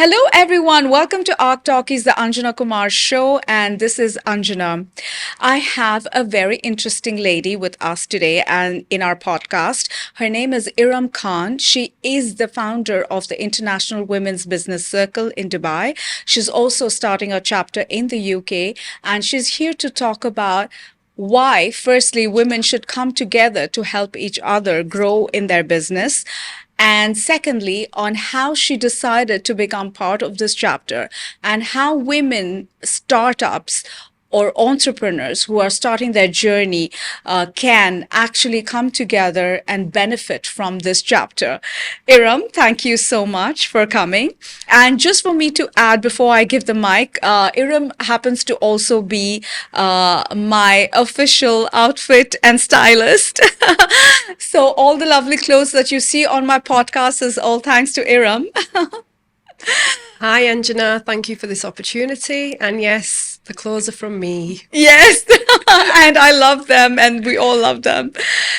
Hello, everyone. Welcome to Talkies, the Anjana Kumar show. And this is Anjana. I have a very interesting lady with us today and in our podcast. Her name is Eram Khan. She is the founder of the International Women's Business Circle in Dubai. She's also starting a chapter in the UK. And she's here to talk about why, firstly, women should come together to help each other grow in their business. And secondly, on how she decided to become part of this chapter and how women startups or entrepreneurs who are starting their journey can actually come together and benefit from this chapter. Iram, thank you so much for coming. And just for me to add before I give the mic, Iram happens to also be my official outfit and stylist. So all the lovely clothes that you see on my podcast is all thanks to Iram. Hi, Anjana. Thank you for this opportunity. And yes, the clothes are from me. Yes, and I love them, and we all love them.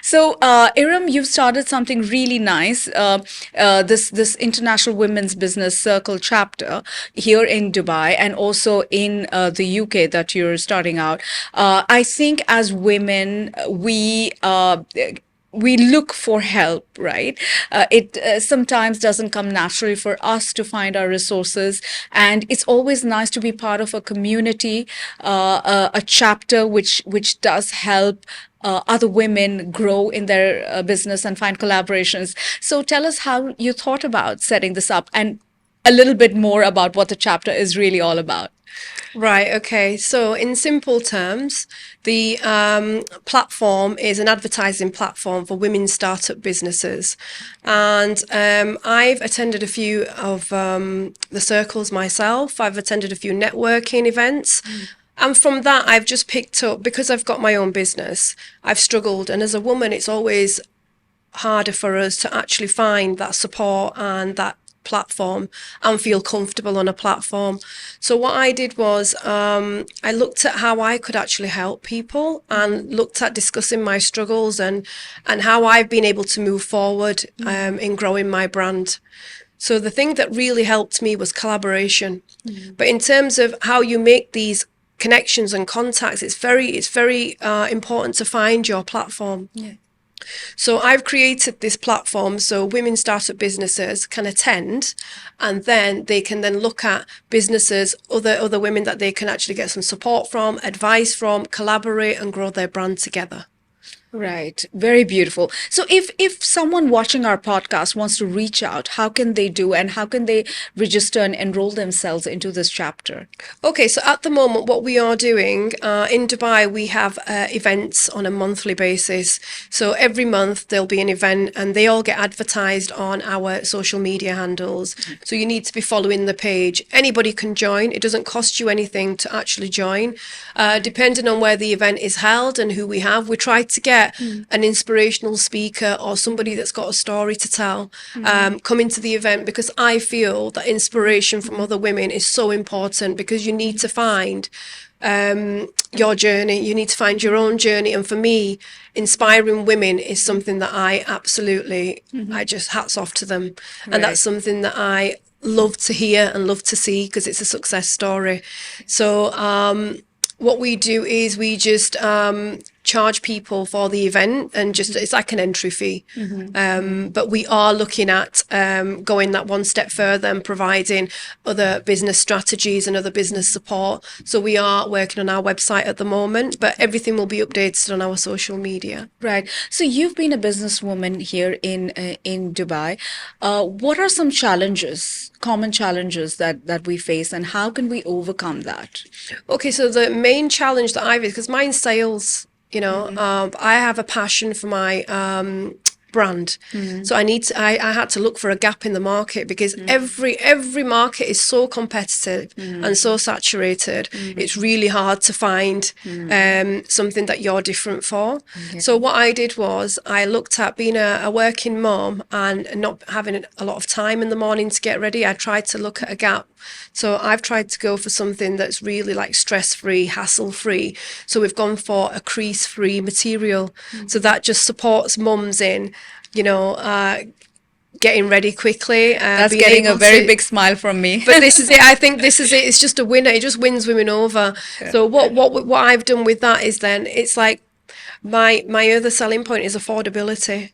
So, Iram, you've started something really nice. This International Women's Business Circle chapter here in Dubai, and also in the UK that you're starting out. I think as women, we look for help, right? It sometimes doesn't come naturally for us to find our resources. And it's always nice to be part of a community, a chapter which does help other women grow in their business and find collaborations. So tell us how you thought about setting this up and a little bit more about what the chapter is really all about. Right, okay. So, in simple terms, the platform is an advertising platform for women startup businesses. And I've attended a few of the circles myself, I've attended a few networking events. And from that, I've just picked up, because I've got my own business, I've struggled. And as a woman, it's always harder for us to actually find that support and that platform and feel comfortable on a platform. So what I did was I looked at how I could actually help people and looked at discussing my struggles and how I've been able to move forward in growing my brand. So the thing that really helped me was collaboration. But in terms of how you make these connections and contacts, it's very important to find your platform. Yeah. So I've created this platform so women startup businesses can attend, and then they can then look at businesses, other women that they can actually get some support from, advice from, collaborate and grow their brand together. Right. Very beautiful. So if someone watching our podcast wants to reach out, how can they do and how can they register and enroll themselves into this chapter? Okay, so at the moment, what we are doing in Dubai, we have events on a monthly basis. So every month there'll be an event and they all get advertised on our social media handles. So you need to be following the page. Anybody can join. It doesn't cost you anything to actually join. Depending on where the event is held and who we have, we try to get an inspirational speaker or somebody that's got a story to tell come into the event, because I feel that inspiration from other women is so important, because you need to find your journey, you need to find your own journey. And for me, inspiring women is something that I absolutely, I just hats off to them. Right. And that's something that I love to hear and love to see, because it's a success story. So what we do is we just charge people for the event, and just it's like an entry fee. But we are looking at going that one step further and providing other business strategies and other business support. So we are working on our website at the moment, but everything will be updated on our social media. Right. So you've been a businesswoman here in Dubai. What are some challenges, common challenges that we face, and how can we overcome that? Okay, so the main challenge that I've, because mine's sales, I have a passion for my brand. So I had to look for a gap in the market, because every market is so competitive and so saturated. It's really hard to find something that you're different for. So what I did was I looked at being a working mom and not having a lot of time in the morning to get ready. I tried to look at a gap. So I've tried to go for something that's really like stress-free, hassle-free. So we've gone for a crease-free material. So that just supports mums in, getting ready quickly. That's being getting a able very to, big smile from me. but this is it. I think this is it. It's just a winner. It just wins women over. So what I've done with that is then it's like my other selling point is affordability.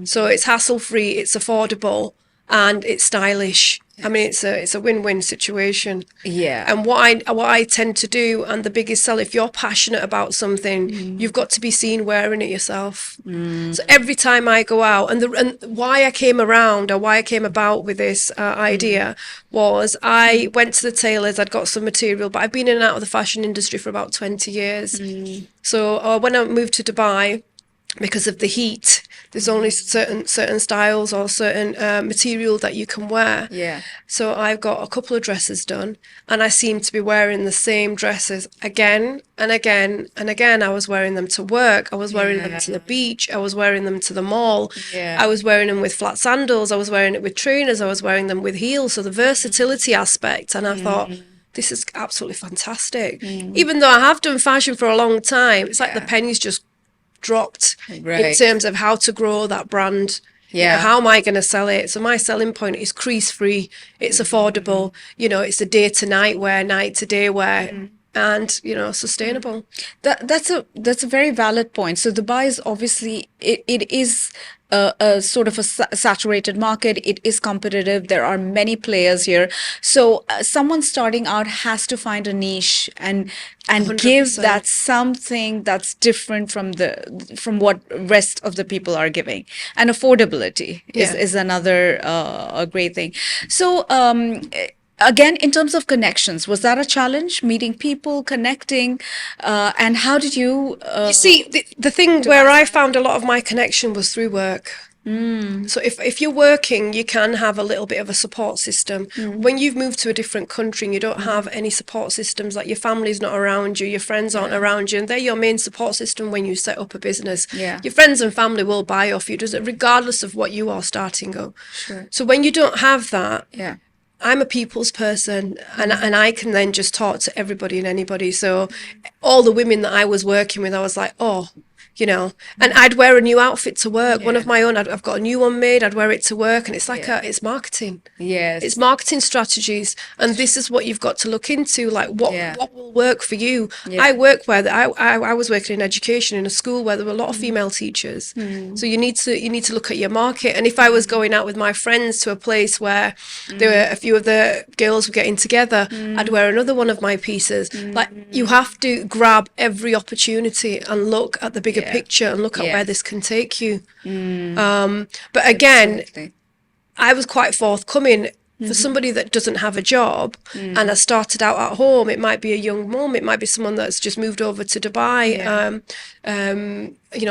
So it's hassle free, it's affordable, and it's stylish. I mean, it's a win-win situation. Yeah. And what I tend to do, and the biggest sell, if you're passionate about something, you've got to be seen wearing it yourself. So every time I go out, and why I came around, or why I came about with this idea, was I went to the tailors. I'd got some material, but I've been in and out of the fashion industry for about 20 years. So when I moved to Dubai, because of the heat, there's only certain styles or certain material that you can wear. Yeah. So I've got a couple of dresses done, and I seem to be wearing the same dresses again and again and again. I was wearing them to work. I was wearing them to the beach. I was wearing them to the mall. Yeah. I was wearing them with flat sandals. I was wearing it with trainers. I was wearing them with heels. So the versatility aspect. And I thought, this is absolutely fantastic. Even though I have done fashion for a long time, it's like the pennies just dropped in terms of how to grow that brand. Yeah. How am I going to sell it? So my selling point is crease free. It's affordable. It's a day to night wear, night to day wear, and sustainable. That's a very valid point. So Dubai is obviously it is a sort of a saturated market. It is competitive. There are many players here. So someone starting out has to find a niche and give 100%. that something that's different from what rest of the people are giving. And affordability is another a great thing. So again, in terms of connections, was that a challenge? Meeting people, connecting, and how did you? You see, the thing where I found a lot of my connection was through work. So if you're working, you can have a little bit of a support system. When you've moved to a different country and you don't have any support systems, like your family's not around you, your friends aren't around you, and they're your main support system when you set up a business. Yeah. Your friends and family will buy off you, regardless of what you are starting up. Sure. So when you don't have that, Yeah. I'm a people's person, and I can then just talk to everybody and anybody. So all the women that I was working with, I was like, oh, and I'd wear a new outfit to work. One of my own, I've got a new one made. I'd wear it to work, and it's like it's marketing. Yes. It's marketing strategies, and this is what you've got to look into. Like what will work for you. Yeah. I work where I was working in education in a school where there were a lot of female teachers. So you need to look at your market. And if I was going out with my friends to a place where there were a few of the girls were getting together, I'd wear another one of my pieces. Like you have to grab every opportunity and look at the bigger picture and look at where this can take you. But again, Absolutely. I was quite forthcoming. For somebody that doesn't have a job and I started out at home, it might be a young mum, it might be someone that's just moved over to Dubai,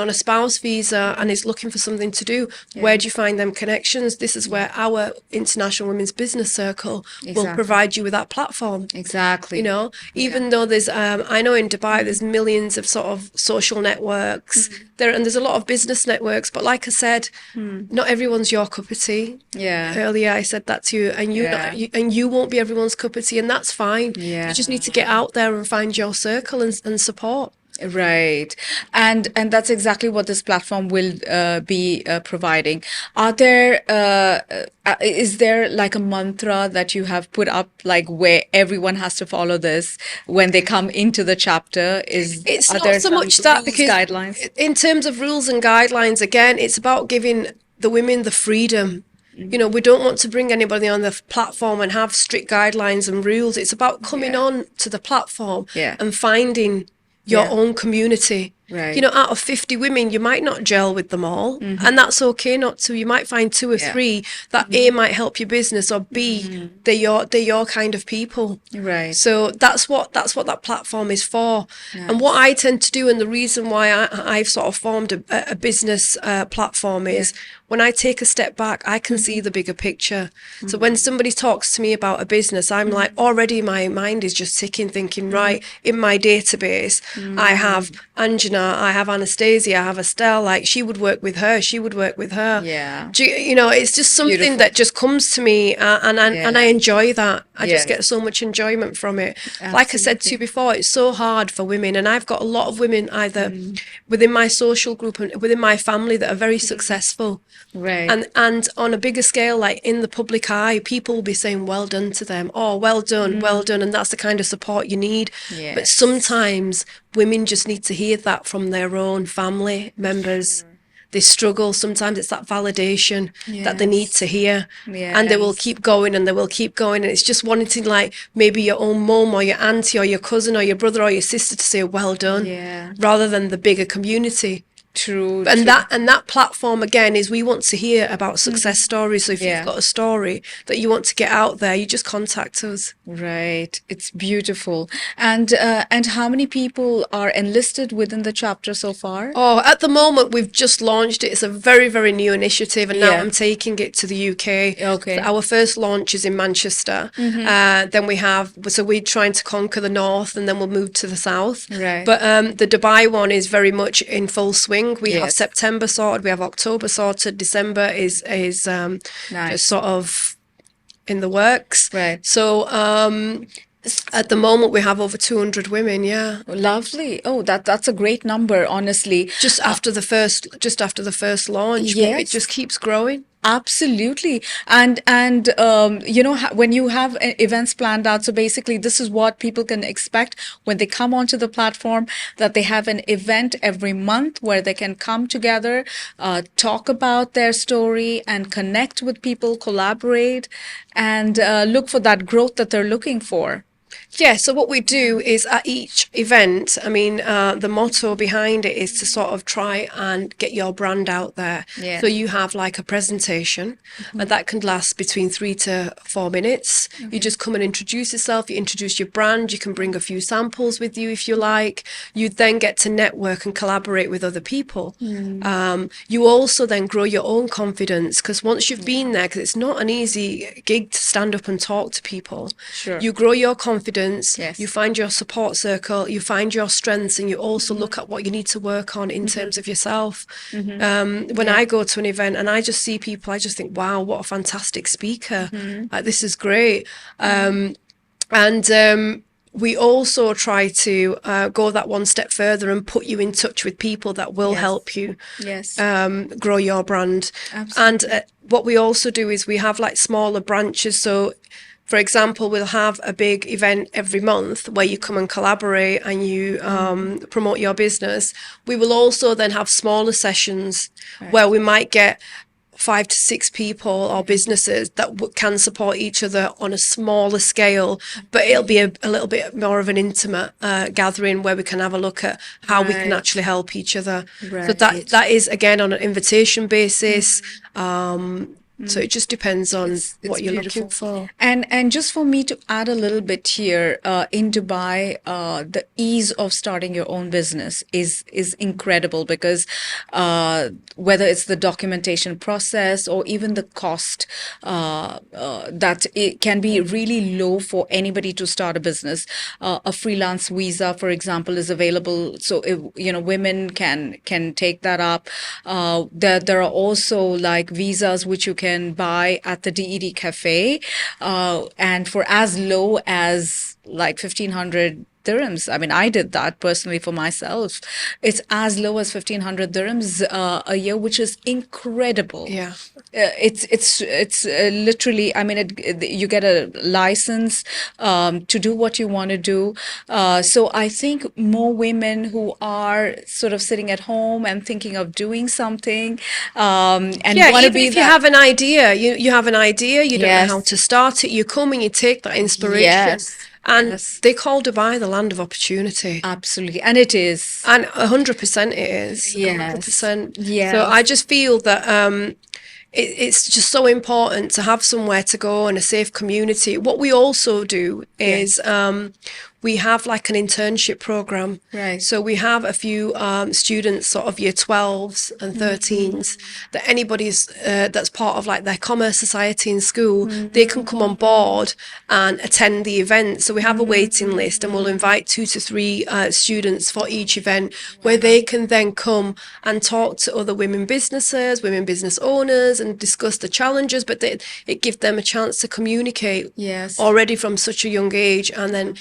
on a spouse visa and is looking for something to do. Where do you find them connections? This is where our International Women's Business Circle will provide you with that platform. Exactly. Even though there's, I know in Dubai there's millions of sort of social networks and there's a lot of business networks, but like I said, not everyone's your cup of tea. Yeah. Earlier I said that to you, and you won't be everyone's cup of tea, and that's fine. Yeah. You just need to get out there and find your circle and support. Right. And that's exactly what this platform will be providing. Are there is there like a mantra that you have put up, like where everyone has to follow this when they come into the chapter? It's are not there so some much that, rules, because guidelines? in terms of rules and guidelines, again, it's about giving the women the freedom. We don't want to bring anybody on the platform and have strict guidelines and rules. It's about coming on to the platform and finding your own community. Right. Out of 50 women, you might not gel with them all, and that's okay not to. You might find 2 or 3 that A, might help your business, or B, they're your kind of people. Right. So that's what that platform is for. And what I tend to do, and the reason why I've sort of formed a business platform is when I take a step back, I can see the bigger picture. So when somebody talks to me about a business, I'm like, already my mind is just ticking, thinking, right, in my database, I have Anjana, I have Anastasia, I have Estelle, like she would work with her. Yeah. It's just something Beautiful. that just comes to me, and I enjoy that. I Yes. just get so much enjoyment from it. Like I said to you before, it's so hard for women, and I've got a lot of women either within my social group and within my family that are very successful, Right. And on a bigger scale, like in the public eye, people will be saying well done to them. Oh, well done. And that's the kind of support you need. But Yes. sometimes women just need to hear that from their own family members. They struggle. Sometimes it's that validation that they need to Yes. hear. And they will Yes. keep going and they will keep going. And it's just wanting like maybe your own mum or your auntie or your cousin or your brother or your sister to say well done, Yeah. rather than the bigger community. True, And true. that platform again is we want to hear about success stories. So if you've Yeah. got a story that you want to get out there, you just contact us. Right. It's beautiful. And how many people are enlisted within the chapter so far? Oh, at the moment we've just launched it. It's a very, very new initiative, and now Yeah. I'm taking it to the UK. Okay. Our first launch is in Manchester. Then so we're trying to conquer the north, and then we'll move to the south. Right. But the Dubai one is very much in full swing. We have Yes. September sorted, we have October sorted, December is Nice. just sort of in the works. Right. So at the moment we have over 200 women, yeah. Lovely. Oh, that's a great number, honestly. Just after the first launch, but it Yes. just keeps growing. Absolutely. And when you have events planned out, so basically this is what people can expect when they come onto the platform, that they have an event every month where they can come together, talk about their story and connect with people, collaborate, and look for that growth that they're looking for. Yeah, so what we do is at each event, I mean, the motto behind it is to sort of try and get your brand out there. Yeah. So you have like a presentation, and that can last between 3 to 4 minutes. You just come and introduce yourself, you introduce your brand, you can bring a few samples with you if you like. You then get to network and collaborate with other people. You also then grow your own confidence, because once you've been there, because it's not an easy gig to stand up and talk to people. Sure. You grow your confidence, Yes. you find your support circle, you find your strengths, and you also look at what you need to work on in terms of yourself. When I go to an event and I just see people, I just think, wow, what a fantastic speaker. Like, this is great. We also try to go that one step further and put you in touch with people that will Yes. help you Yes. grow your brand. Absolutely. And what we also do is we have like smaller branches. So for example, we'll have a big event every month where you come and collaborate and you promote your business. We will also then have smaller sessions where we might get 5 to 6 people or businesses that can support each other on a smaller scale, but it'll be a little bit more of an intimate gathering where we can have a look at how we can Right. actually help each other. So Right. that is again on an invitation basis. So it just depends on It's what you're beautiful. looking for. And just for me to add a little bit here, in Dubai, the ease of starting your own business is incredible, because whether it's the documentation process or even the cost, that it can be really low for anybody to start a business. A freelance visa, for example, is available, so women can take that up. There are also like visas which you can buy at the DED cafe, and for as low as like 1,500 dirhams. I mean, I did that personally for myself. It's as low as 1,500 dirhams a year, which is incredible. Yeah. It's literally. I mean, you get a license to do what you want to do. So I think more women who are sort of sitting at home and thinking of doing something, and Yeah, want to even be if you that. have an idea, you have an idea, you don't know Yes. how to start it, you come and you take that inspiration. Yes. And Yes. they call Dubai the land of opportunity. Absolutely, and it is. And 100% it is. Yes. 100%. Yes. So I just feel that it's just so important to have somewhere to go and a safe community. What we also do is we have like an internship program. Right. So we have a few students, sort of year 12s and 13s, that anybody's that's part of like their commerce society in school, they can come on board and attend the event. So we have a waiting list, and we'll invite 2 to 3 students for each event, where they can then come and talk to other women businesses, women business owners, and discuss the challenges. But it gives them a chance to communicate Yes. already from such a young age, and then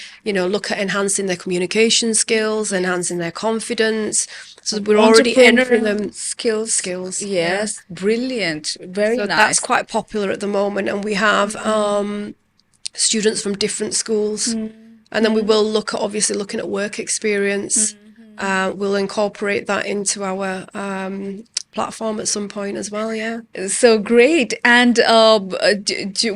look at enhancing their communication skills, enhancing their confidence. So we're already entering them skills. Yeah. Yes, brilliant. Very So that's nice. quite popular at the moment, and we have students from different schools, and then we will look at obviously looking at work experience. We'll incorporate that into our platform at some point as well. Yeah. So great. And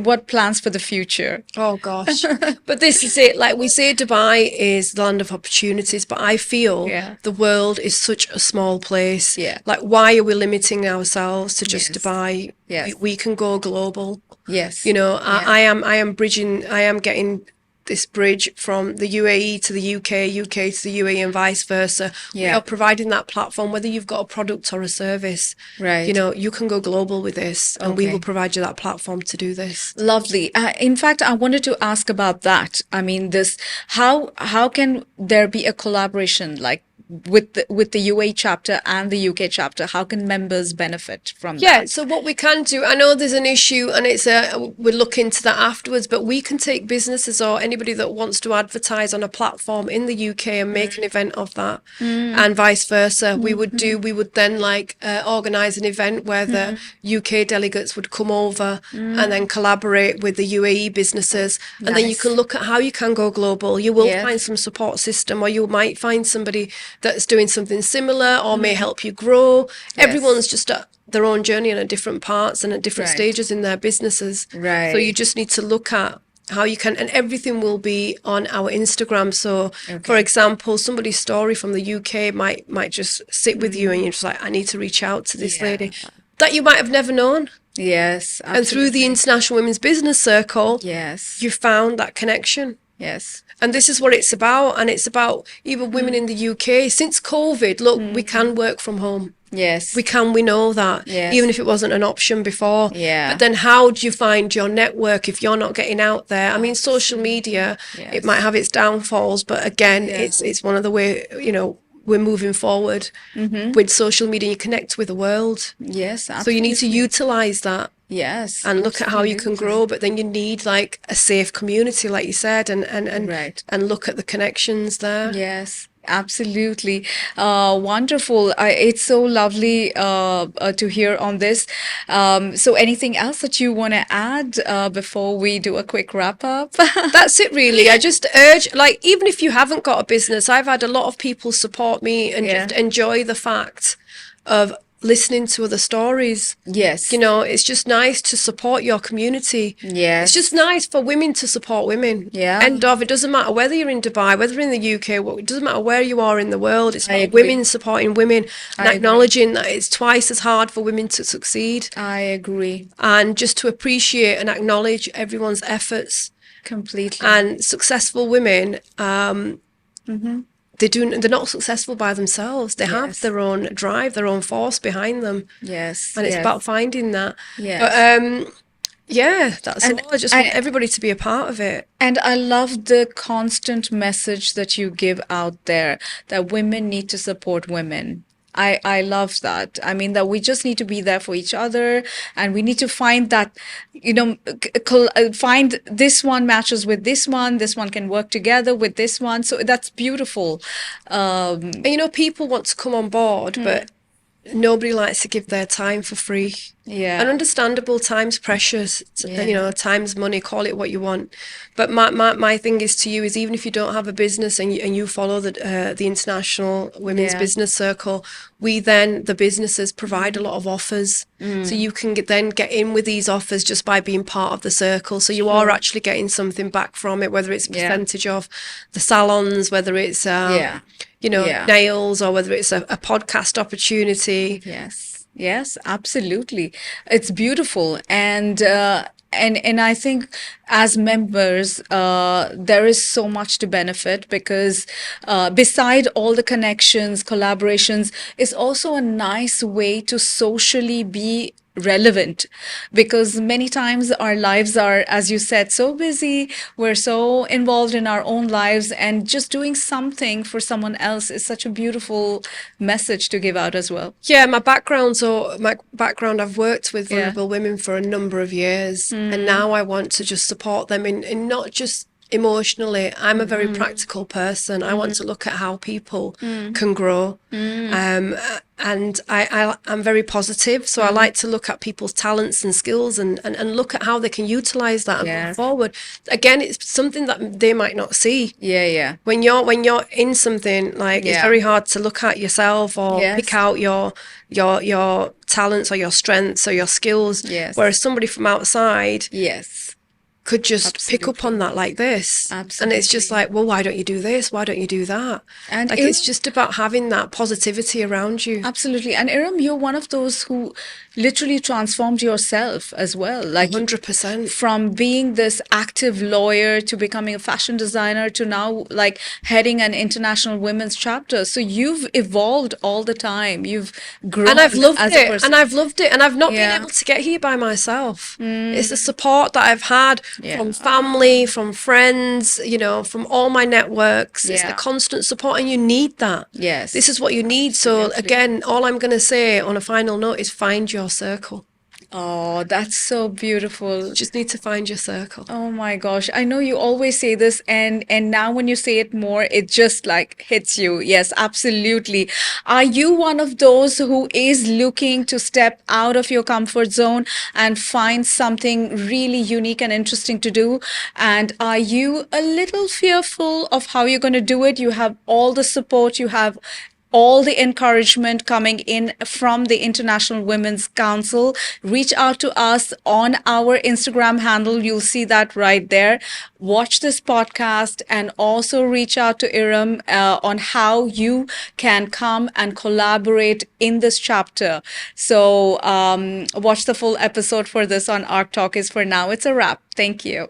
what plans for the future? Oh gosh. But this is it. Like we say, Dubai is the land of opportunities, but I feel Yeah. the world is such a small place. Yeah. Like, why are we limiting ourselves to just Yes. Dubai? Yes. We can go global. Yes. You know, Yeah. I am bridging, I am getting this bridge from the UAE to the UK, UK to the UAE, and vice versa. We Yeah. are providing that platform, whether you've got a product or a service. Right. You know, you can go global with this, and we Okay. will provide you that platform to do this. Lovely. In fact, I wanted to ask about that. I mean, how can there be a collaboration like with the UAE chapter and the UK chapter? How can members benefit from Yeah, that? so what we can do, I know there's an issue, and we'll look into that afterwards, but we can take businesses or anybody that wants to advertise on a platform in the UK and make an event of that, and vice versa. We would then organise an event where the UK delegates would come over and then collaborate with the UAE businesses, and then you Nice. can look at how you can go global. You will Yes. find some support system, or you might find somebody that's doing something similar or may help you grow. Yes. Everyone's just at their own journey and at different parts and at different Right. stages in their businesses. Right. So you just need to look at how you can, and everything will be on our Instagram. So, for example, somebody's story from the UK might just sit with you, and you're just like, I need to reach out to this Yeah. lady that you might have never known. Yes. And through the absolutely. International Women's Business Circle, Yes. you found that connection. Yes. And this is what it's about. And it's about even women in the UK. Since COVID, look, we can work from home. Yes. We know that, Yes. even if it wasn't an option before. Yeah. But then how do you find your network if you're not getting out there? I mean, social media, Yes. it might have its downfalls, but again, Yeah. it's one of the way, you know, we're moving forward with social media. You connect with the world. Yes. So you need to absolutely. utilize that Yes. and look at how you can absolutely. grow, but then you need like a safe community, like you said, and Right. and look at the connections there. Yes, absolutely. Wonderful. It's so lovely to hear on this. So anything else that you want to add before we do a quick wrap up? That's it, really. I just urge, like, even if you haven't got a business, I've had a lot of people support me and Yeah. just enjoy the fact of listening to other stories. Yes. You know, it's just nice to support your community. Yes. It's just nice for women to support women. Yeah. End of. It doesn't matter whether you're in Dubai, whether in the UK, it doesn't matter where you are in the world. It's I about agree. women supporting women and I agree. acknowledging that it's twice as hard for women to succeed, I agree and just to appreciate and acknowledge everyone's efforts. completely. And successful women, they're not successful by themselves. They have Yes. their own drive, their own force behind them, Yes. and it's yes. about finding that. Yes. But yeah, that's And- all. I just want everybody to be a part of it. And I love the constant message that you give out there that women need to support women. I love that. I mean, that we just need to be there for each other, and we need to find that, find this one matches with this one can work together with this one. So that's beautiful. And you know, people want to come on board, but nobody likes to give their time for free. Yeah. And understandable, time's precious. Yeah. You know, time's money, call it what you want. But my thing is to you is, even if you don't have a business and you follow the International Women's Yeah. Business Circle, the businesses provide a lot of offers. So you can then get in with these offers just by being part of the circle. So you are actually getting something back from it, whether it's a Yeah. percentage of the salons, whether it's Yeah. Yeah. nails, or whether it's a podcast opportunity. Yes, yes, absolutely. It's beautiful, and I think as members, there is so much to benefit, because beside all the connections, collaborations, it's also a nice way to socially be relevant, because many times our lives are, as you said, so busy. We're so involved in our own lives, and just doing something for someone else is such a beautiful message to give out as well. Yeah, my background, I've worked with vulnerable women for a number of years, and now I want to just support them in not just emotionally. I'm a very practical person. I want to look at how people can grow. And I'm very positive. So I like to look at people's talents and skills and look at how they can utilize that and move Yes. forward. Again, it's something that they might not see. Yeah, yeah. When you're in something, like it's Yeah. very hard to look at yourself or Yes. pick out your talents or your strengths or your skills. Yes. Whereas somebody from outside Yes. could just pick up on that like this. And it's just Absolutely. like, well, why don't you do this? Why don't you do that? And Like, it's just about having that positivity around you. absolutely. And Eram, you're one of those who literally transformed yourself as well. Like 100%. from being this active lawyer to becoming a fashion designer to now like heading an international women's chapter. So you've evolved all the time. You've grown And I've loved as a it. person. And I've loved it. And I've not been Yeah. able to get here by myself. It's the support that I've had Yeah. from family, from friends, from all my networks. It's the Yeah. constant support, and you need that. Yes. This is what you need. So again, all I'm going to say on a final note is find your circle. Oh, that's so beautiful. You just need to find your circle. Oh my gosh. I know you always say this and now when you say it more, it just like hits you. Yes, absolutely. Are you one of those who is looking to step out of your comfort zone and find something really unique and interesting to do? And are you a little fearful of how you're going to do it? You have all the support, you have all the encouragement coming in from the International Women's Council. Reach out to us on our Instagram handle. You'll see that right there. Watch this podcast and also reach out to Eram on how you can come and collaborate in this chapter. So watch the full episode for this on Talkies. For now, it's a wrap. Thank you.